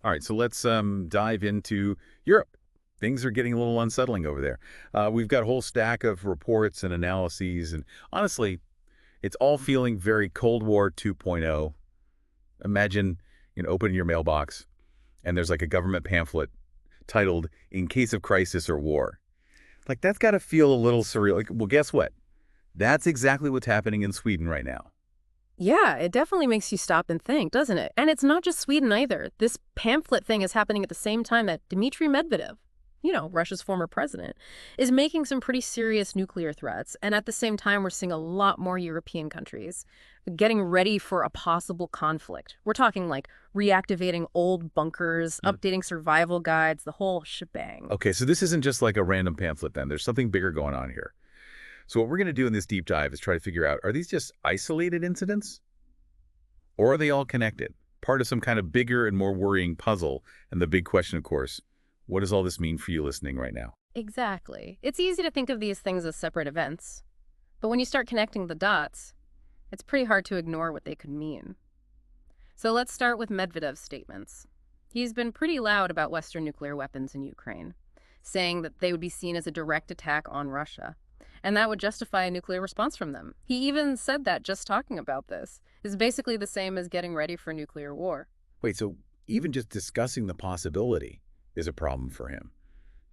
All right, so let's dive into Europe. Things are getting a little unsettling over there. We've got a whole stack of reports and analyses, and honestly, it's all feeling very Cold War 2.0. Imagine, opening your mailbox, and there's like a government pamphlet titled "In Case of Crisis or War." Like that's got to feel a little surreal. Like, well, guess what? That's exactly what's happening in Sweden right now. Yeah, it definitely makes you stop and think, doesn't it? And it's not just Sweden either. This pamphlet thing is happening at the same time that Dmitry Medvedev, Russia's former president, is making some pretty serious nuclear threats. And at the same time, we're seeing a lot more European countries getting ready for a possible conflict. We're talking like reactivating old bunkers, updating survival guides, the whole shebang. Okay, so this isn't just like a random pamphlet then. There's something bigger going on here. So what we're going to do in this deep dive is try to figure out, are these just isolated incidents? Or are they all connected? Part of some kind of bigger and more worrying puzzle. And the big question, of course, what does all this mean for you listening right now? Exactly. It's easy to think of these things as separate events. But when you start connecting the dots, it's pretty hard to ignore what they could mean. So let's start with Medvedev's statements. He's been pretty loud about Western nuclear weapons in Ukraine, saying that they would be seen as a direct attack on Russia, and that would justify a nuclear response from them. He even said that just talking about this is basically the same as getting ready for nuclear war. Wait, so even just discussing the possibility is a problem for him.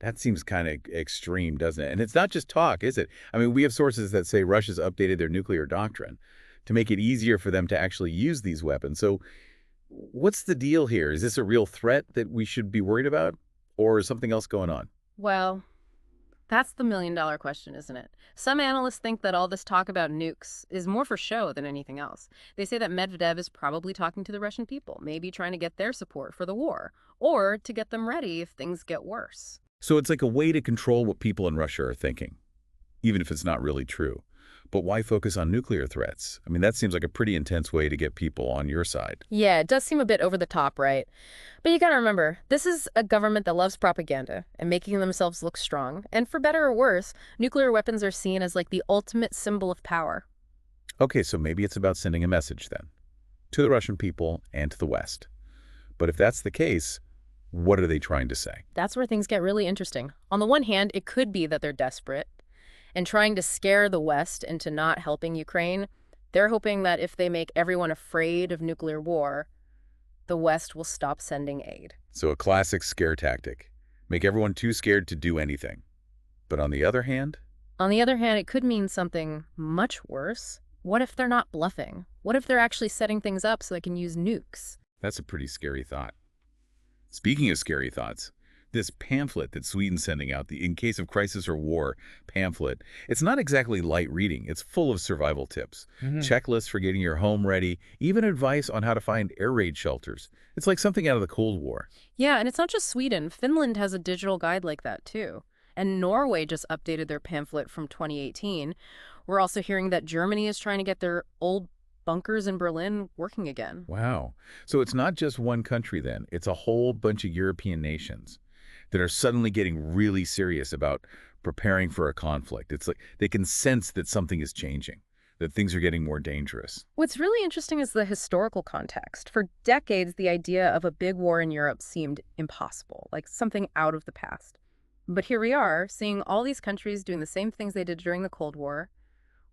That seems kind of extreme, doesn't it? And it's not just talk, is it? I mean, we have sources that say Russia's updated their nuclear doctrine to make it easier for them to actually use these weapons. So what's the deal here? Is this a real threat that we should be worried about? Or is something else going on? Well, that's the million-dollar question, isn't it? Some analysts think that all this talk about nukes is more for show than anything else. They say that Medvedev is probably talking to the Russian people, maybe trying to get their support for the war, or to get them ready if things get worse. So it's like a way to control what people in Russia are thinking, even if it's not really true. But why focus on nuclear threats? I mean, that seems like a pretty intense way to get people on your side. Yeah, it does seem a bit over the top, right? But you gotta remember, this is a government that loves propaganda and making themselves look strong. And for better or worse, nuclear weapons are seen as like the ultimate symbol of power. Okay, so maybe it's about sending a message then, to the Russian people and to the West. But if that's the case, what are they trying to say? That's where things get really interesting. On the one hand, it could be that they're desperate and trying to scare the West into not helping Ukraine. They're hoping that if they make everyone afraid of nuclear war, the West will stop sending aid. So a classic scare tactic. Make everyone too scared to do anything. But on the other hand, On the other hand, it could mean something much worse. What if they're not bluffing? What if they're actually setting things up so they can use nukes? that's a pretty scary thought. Speaking of scary thoughts, this pamphlet that Sweden's sending out, the In Case of Crisis or War pamphlet, it's not exactly light reading. It's full of survival tips, checklists for getting your home ready, even advice on how to find air raid shelters. It's like something out of the Cold War. Yeah, and it's not just Sweden. Finland has a digital guide like that, too. And Norway just updated their pamphlet from 2018. We're also hearing that Germany is trying to get their old bunkers in Berlin working again. Wow. So it's not just one country then. It's a whole bunch of European nations that are suddenly getting really serious about preparing for a conflict. It's like they can sense that something is changing, that things are getting more dangerous. What's really interesting is the historical context. For decades, the idea of a big war in Europe seemed impossible, like something out of the past. But here we are, seeing all these countries doing the same things they did during the Cold War.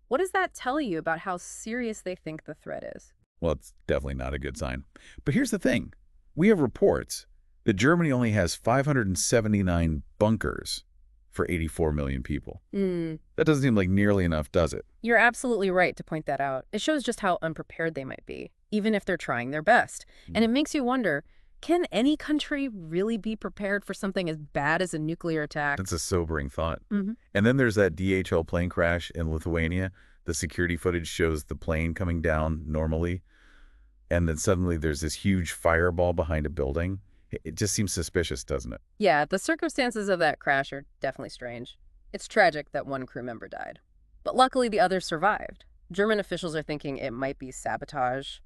What does that tell you about how serious they think the threat is? Well, it's definitely not a good sign. But here's the thing. We have reports that Germany only has 579 bunkers for 84 million people. That doesn't seem like nearly enough, does it? You're absolutely right to point that out. It shows just how unprepared they might be, even if they're trying their best. And it makes you wonder, can any country really be prepared for something as bad as a nuclear attack? That's a sobering thought. And then there's that DHL plane crash in Lithuania. The security footage shows the plane coming down normally, and then suddenly there's this huge fireball behind a building. It just seems suspicious, doesn't it? Yeah, the circumstances of that crash are definitely strange. It's tragic that one crew member died. But luckily the others survived. German officials are thinking it might be sabotage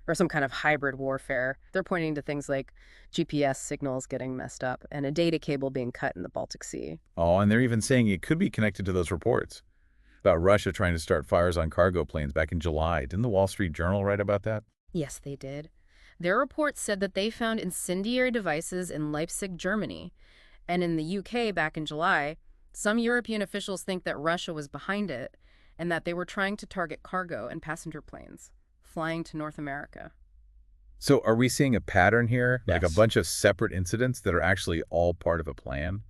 or some kind of hybrid warfare. They're pointing to things like GPS signals getting messed up and a data cable being cut in the Baltic Sea. Oh, and they're even saying it could be connected to those reports about Russia trying to start fires on cargo planes back in July. Didn't the Wall Street Journal write about that? Yes, they did. Their report said that they found incendiary devices in Leipzig, Germany. And in the UK back in July, some European officials think that Russia was behind it and that they were trying to target cargo and passenger planes flying to North America. So are we seeing a pattern here? Like a Yes. bunch of separate incidents that are actually all part of a plan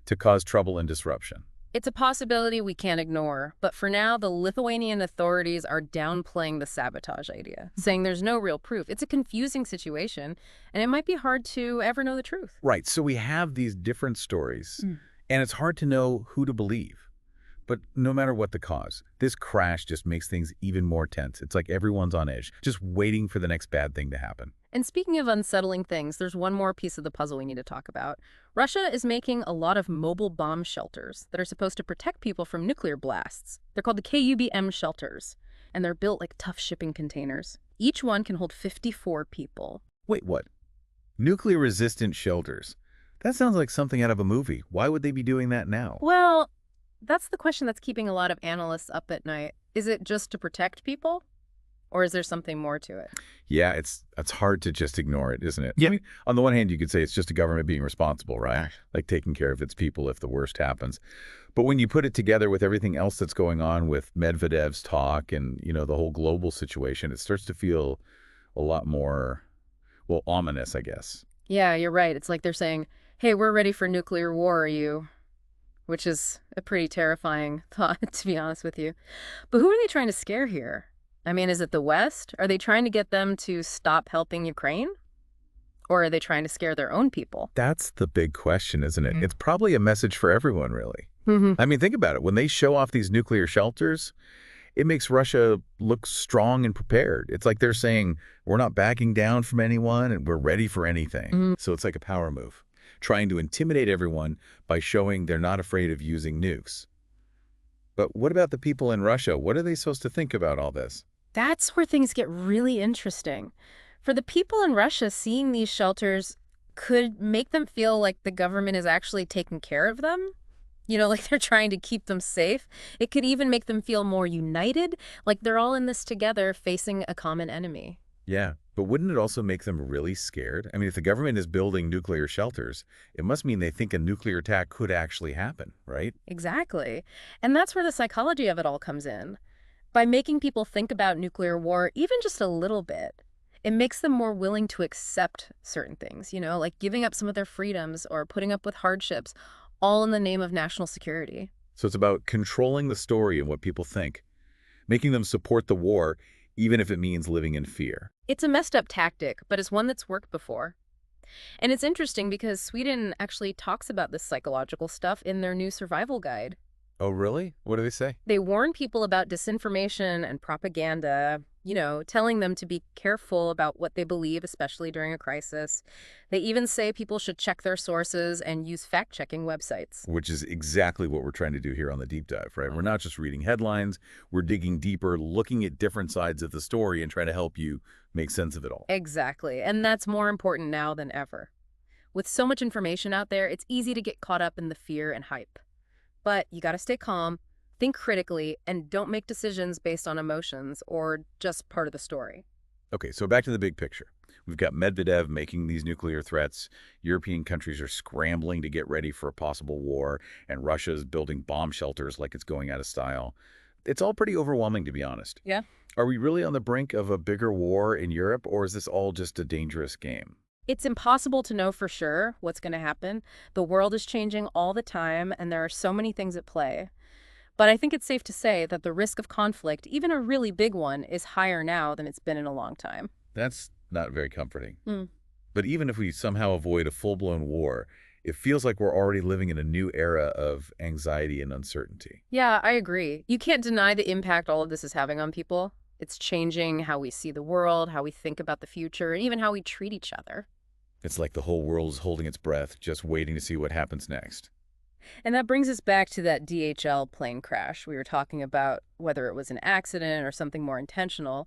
to cause trouble and disruption? It's a possibility we can't ignore, but for now, the Lithuanian authorities are downplaying the sabotage idea, saying there's no real proof. It's a confusing situation, and it might be hard to ever know the truth. Right. So we have these different stories, Mm. and it's hard to know who to believe. But no matter what the cause, this crash just makes things even more tense. It's like everyone's on edge, just waiting for the next bad thing to happen. And speaking of unsettling things, there's one more piece of the puzzle we need to talk about. Russia is making a lot of mobile bomb shelters that are supposed to protect people from nuclear blasts. They're called the KUBM shelters, and they're built like tough shipping containers. Each one can hold 54 people. Wait, what? Nuclear-resistant shelters. That sounds like something out of a movie. Why would they be doing that now? Well, that's the question that's keeping a lot of analysts up at night. Is it just to protect people? Or is there something more to it? Yeah, it's hard to just ignore it, isn't it? Yeah. I mean, on the one hand, you could say it's just a government being responsible, right? Like taking care of its people if the worst happens. But when you put it together with everything else that's going on with Medvedev's talk and, the whole global situation, it starts to feel a lot more, well, ominous, I guess. Yeah, you're right. It's like they're saying, hey, we're ready for nuclear war, are you? Which is a pretty terrifying thought, to be honest with you. But who are they trying to scare here? I mean, is it the West? Are they trying to get them to stop helping Ukraine? Or are they trying to scare their own people? That's the big question, isn't it? Mhm. It's probably a message for everyone, really. Mm-hmm. I mean, think about it. When they show off these nuclear shelters, it makes Russia look strong and prepared. It's like they're saying, we're not backing down from anyone and we're ready for anything. Mhm. So it's like a power move, trying to intimidate everyone by showing they're not afraid of using nukes. But what about the people in Russia? What are they supposed to think about all this? That's where things get really interesting. For the people in Russia, seeing these shelters could make them feel like the government is actually taking care of them. Like they're trying to keep them safe. It could even make them feel more united, like they're all in this together facing a common enemy. Yeah, but wouldn't it also make them really scared? I mean, if the government is building nuclear shelters, it must mean they think a nuclear attack could actually happen, right? Exactly. And that's where the psychology of it all comes in. By making people think about nuclear war even just a little bit, it makes them more willing to accept certain things, like giving up some of their freedoms or putting up with hardships, all in the name of national security. So it's about controlling the story and what people think, making them support the war, even if it means living in fear. It's a messed up tactic, but it's one that's worked before. And it's interesting because Sweden actually talks about this psychological stuff in their new survival guide. Oh, really? What do they say? They warn people about disinformation and propaganda, telling them to be careful about what they believe, especially during a crisis. They even say people should check their sources and use fact-checking websites. Which is exactly what we're trying to do here on the deep dive, right? We're not just reading headlines. We're digging deeper, looking at different sides of the story and trying to help you make sense of it all. Exactly. And that's more important now than ever. With so much information out there, it's easy to get caught up in the fear and hype. But you got to stay calm, think critically, and don't make decisions based on emotions or just part of the story. Okay, so back to the big picture. We've got Medvedev making these nuclear threats. European countries are scrambling to get ready for a possible war, and Russia's building bomb shelters like it's going out of style. It's all pretty overwhelming, to be honest. Yeah. Are we really on the brink of a bigger war in Europe, or is this all just a dangerous game? It's impossible to know for sure what's going to happen. The world is changing all the time, and there are so many things at play. But I think it's safe to say that the risk of conflict, even a really big one, is higher now than it's been in a long time. That's not very comforting. Mm. But even if we somehow avoid a full-blown war, it feels like we're already living in a new era of anxiety and uncertainty. Yeah, I agree. You can't deny the impact all of this is having on people. It's changing how we see the world, how we think about the future, and even how we treat each other. It's like the whole world is holding its breath, just waiting to see what happens next. And that brings us back to that DHL plane crash we were talking about, whether it was an accident or something more intentional.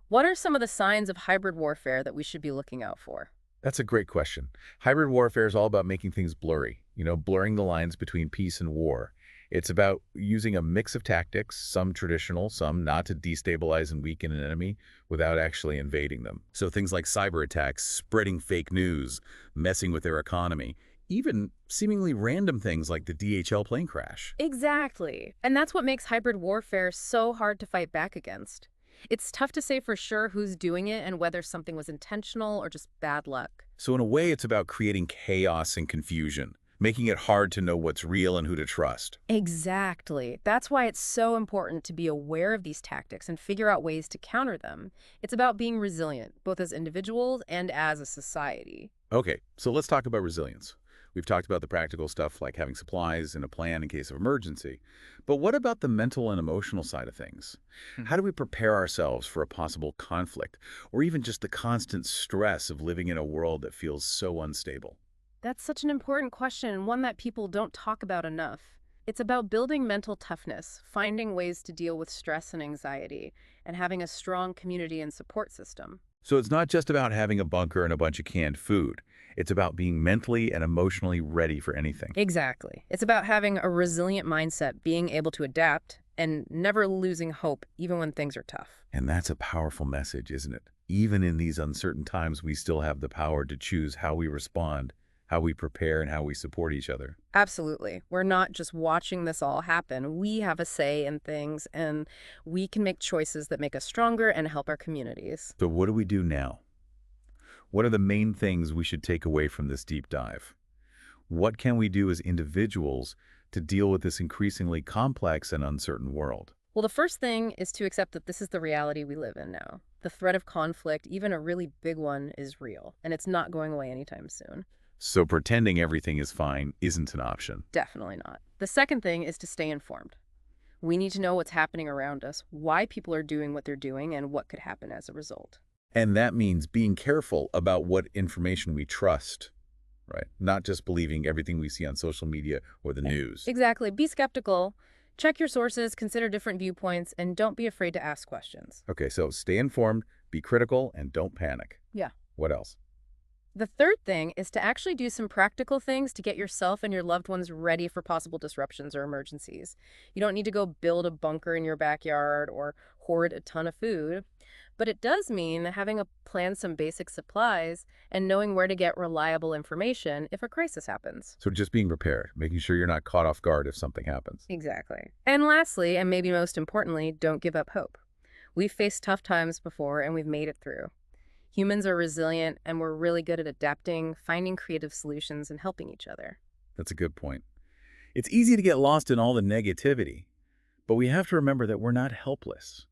What are some of the signs of hybrid warfare that we should be looking out for? That's a great question. Hybrid warfare is all about making things blurry, blurring the lines between peace and war. It's about using a mix of tactics, some traditional, some not, to destabilize and weaken an enemy without actually invading them. So things like cyber attacks, spreading fake news, messing with their economy, even seemingly random things like the DHL plane crash. Exactly. And that's what makes hybrid warfare so hard to fight back against. It's tough to say for sure who's doing it and whether something was intentional or just bad luck. So in a way, it's about creating chaos and confusion, making it hard to know what's real and who to trust. Exactly. That's why it's so important to be aware of these tactics and figure out ways to counter them. It's about being resilient, both as individuals and as a society. Okay, so let's talk about resilience. We've talked about the practical stuff like having supplies and a plan in case of emergency. But what about the mental and emotional side of things? How do we prepare ourselves for a possible conflict, or even just the constant stress of living in a world that feels so unstable? That's such an important question and one that people don't talk about enough. It's about building mental toughness, finding ways to deal with stress and anxiety, and having a strong community and support system. So it's not just about having a bunker and a bunch of canned food. It's about being mentally and emotionally ready for anything. Exactly. It's about having a resilient mindset, being able to adapt, and never losing hope, even when things are tough. And that's a powerful message, isn't it? Even in these uncertain times, we still have the power to choose how we respond, how we prepare, and how we support each other. Absolutely. We're not just watching this all happen. We have a say in things, and we can make choices that make us stronger and help our communities. So what do we do now? What are the main things we should take away from this deep dive? What can we do as individuals to deal with this increasingly complex and uncertain world? Well, the first thing is to accept that this is the reality we live in now. The threat of conflict, even a really big one, is real, and it's not going away anytime soon. So pretending everything is fine isn't an option. Definitely not. The second thing is to stay informed. We need to know what's happening around us, why people are doing what they're doing, and what could happen as a result. And that means being careful about what information we trust, right? Not just believing everything we see on social media or the news. Exactly. Be skeptical. Check your sources, consider different viewpoints, and don't be afraid to ask questions. Okay, so stay informed, be critical, and don't panic. Yeah. What else? The third thing is to actually do some practical things to get yourself and your loved ones ready for possible disruptions or emergencies. You don't need to go build a bunker in your backyard or hoard a ton of food, but it does mean having a plan, some basic supplies, and knowing where to get reliable information if a crisis happens. So just being prepared, making sure you're not caught off guard if something happens. Exactly. And lastly, and maybe most importantly, don't give up hope. We've faced tough times before and we've made it through. Humans are resilient and we're really good at adapting, finding creative solutions, and helping each other. That's a good point. It's easy to get lost in all the negativity, but we have to remember that we're not helpless.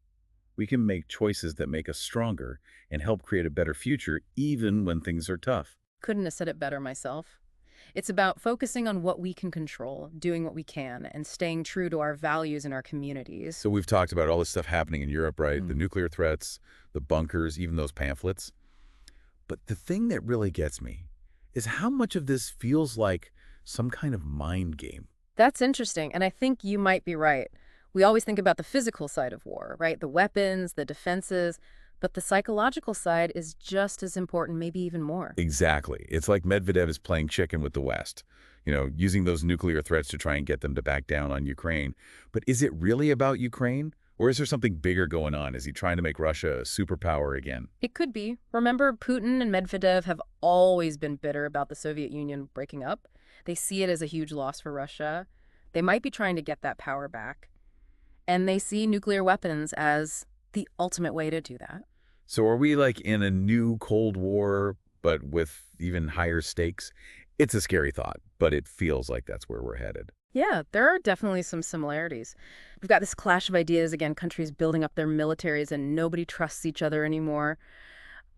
We can make choices that make us stronger and help create a better future even when things are tough. Couldn't have said it better myself. It's about focusing on what we can control, doing what we can, and staying true to our values and our communities. So we've talked about all this stuff happening in Europe, right? The Mm. nuclear threats, the bunkers, even those pamphlets. But the thing that really gets me is how much of this feels like some kind of mind game. That's interesting, and I think you might be right. We always think about the physical side of war, right? The weapons, the defenses, but the psychological side is just as important, maybe even more. Exactly. It's like Medvedev is playing chicken with the West, using those nuclear threats to try and get them to back down on Ukraine. But is it really about Ukraine? Or is there something bigger going on? Is he trying to make Russia a superpower again? It could be. Remember, Putin and Medvedev have always been bitter about the Soviet Union breaking up. They see it as a huge loss for Russia. They might be trying to get that power back. And they see nuclear weapons as the ultimate way to do that. So are we like in a new Cold War, but with even higher stakes? It's a scary thought, but it feels like that's where we're headed. Yeah, there are definitely some similarities. We've got this clash of ideas, again, countries building up their militaries and nobody trusts each other anymore.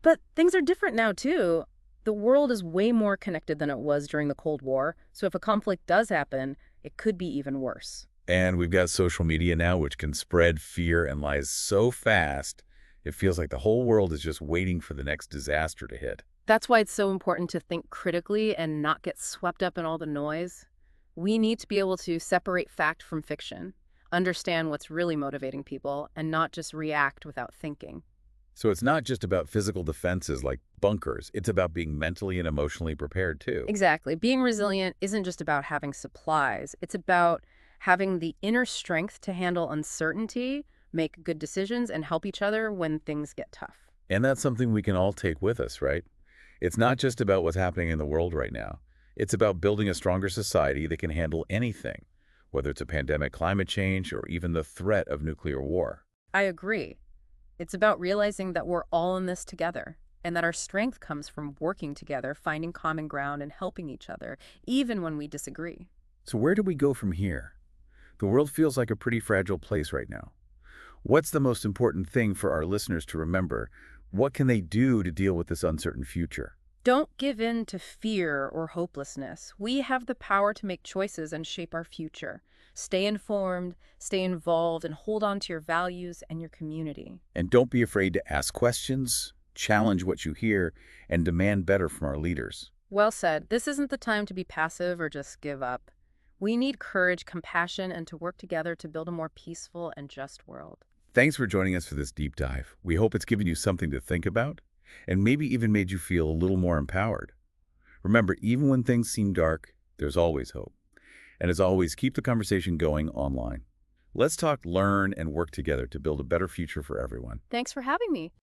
But things are different now, too. The world is way more connected than it was during the Cold War, so if a conflict does happen, it could be even worse. And we've got social media now, which can spread fear and lies so fast, it feels like the whole world is just waiting for the next disaster to hit. That's why it's so important to think critically and not get swept up in all the noise. We need to be able to separate fact from fiction, understand what's really motivating people, and not just react without thinking. So it's not just about physical defenses like bunkers. It's about being mentally and emotionally prepared, too. Exactly. Being resilient isn't just about having supplies. It's about having the inner strength to handle uncertainty, make good decisions, and help each other when things get tough. And that's something we can all take with us, right? It's not just about what's happening in the world right now. It's about building a stronger society that can handle anything, whether it's a pandemic, climate change, or even the threat of nuclear war. I agree. It's about realizing that we're all in this together and that our strength comes from working together, finding common ground, and helping each other, even when we disagree. So where do we go from here? The world feels like a pretty fragile place right now. What's the most important thing for our listeners to remember? What can they do to deal with this uncertain future? Don't give in to fear or hopelessness. We have the power to make choices and shape our future. Stay informed, stay involved, and hold on to your values and your community. And don't be afraid to ask questions, challenge what you hear, and demand better from our leaders. Well said. This isn't the time to be passive or just give up. We need courage, compassion, and to work together to build a more peaceful and just world. Thanks for joining us for this deep dive. We hope it's given you something to think about and maybe even made you feel a little more empowered. Remember, even when things seem dark, there's always hope. And as always, keep the conversation going online. Let's talk, learn, and work together to build a better future for everyone. Thanks for having me.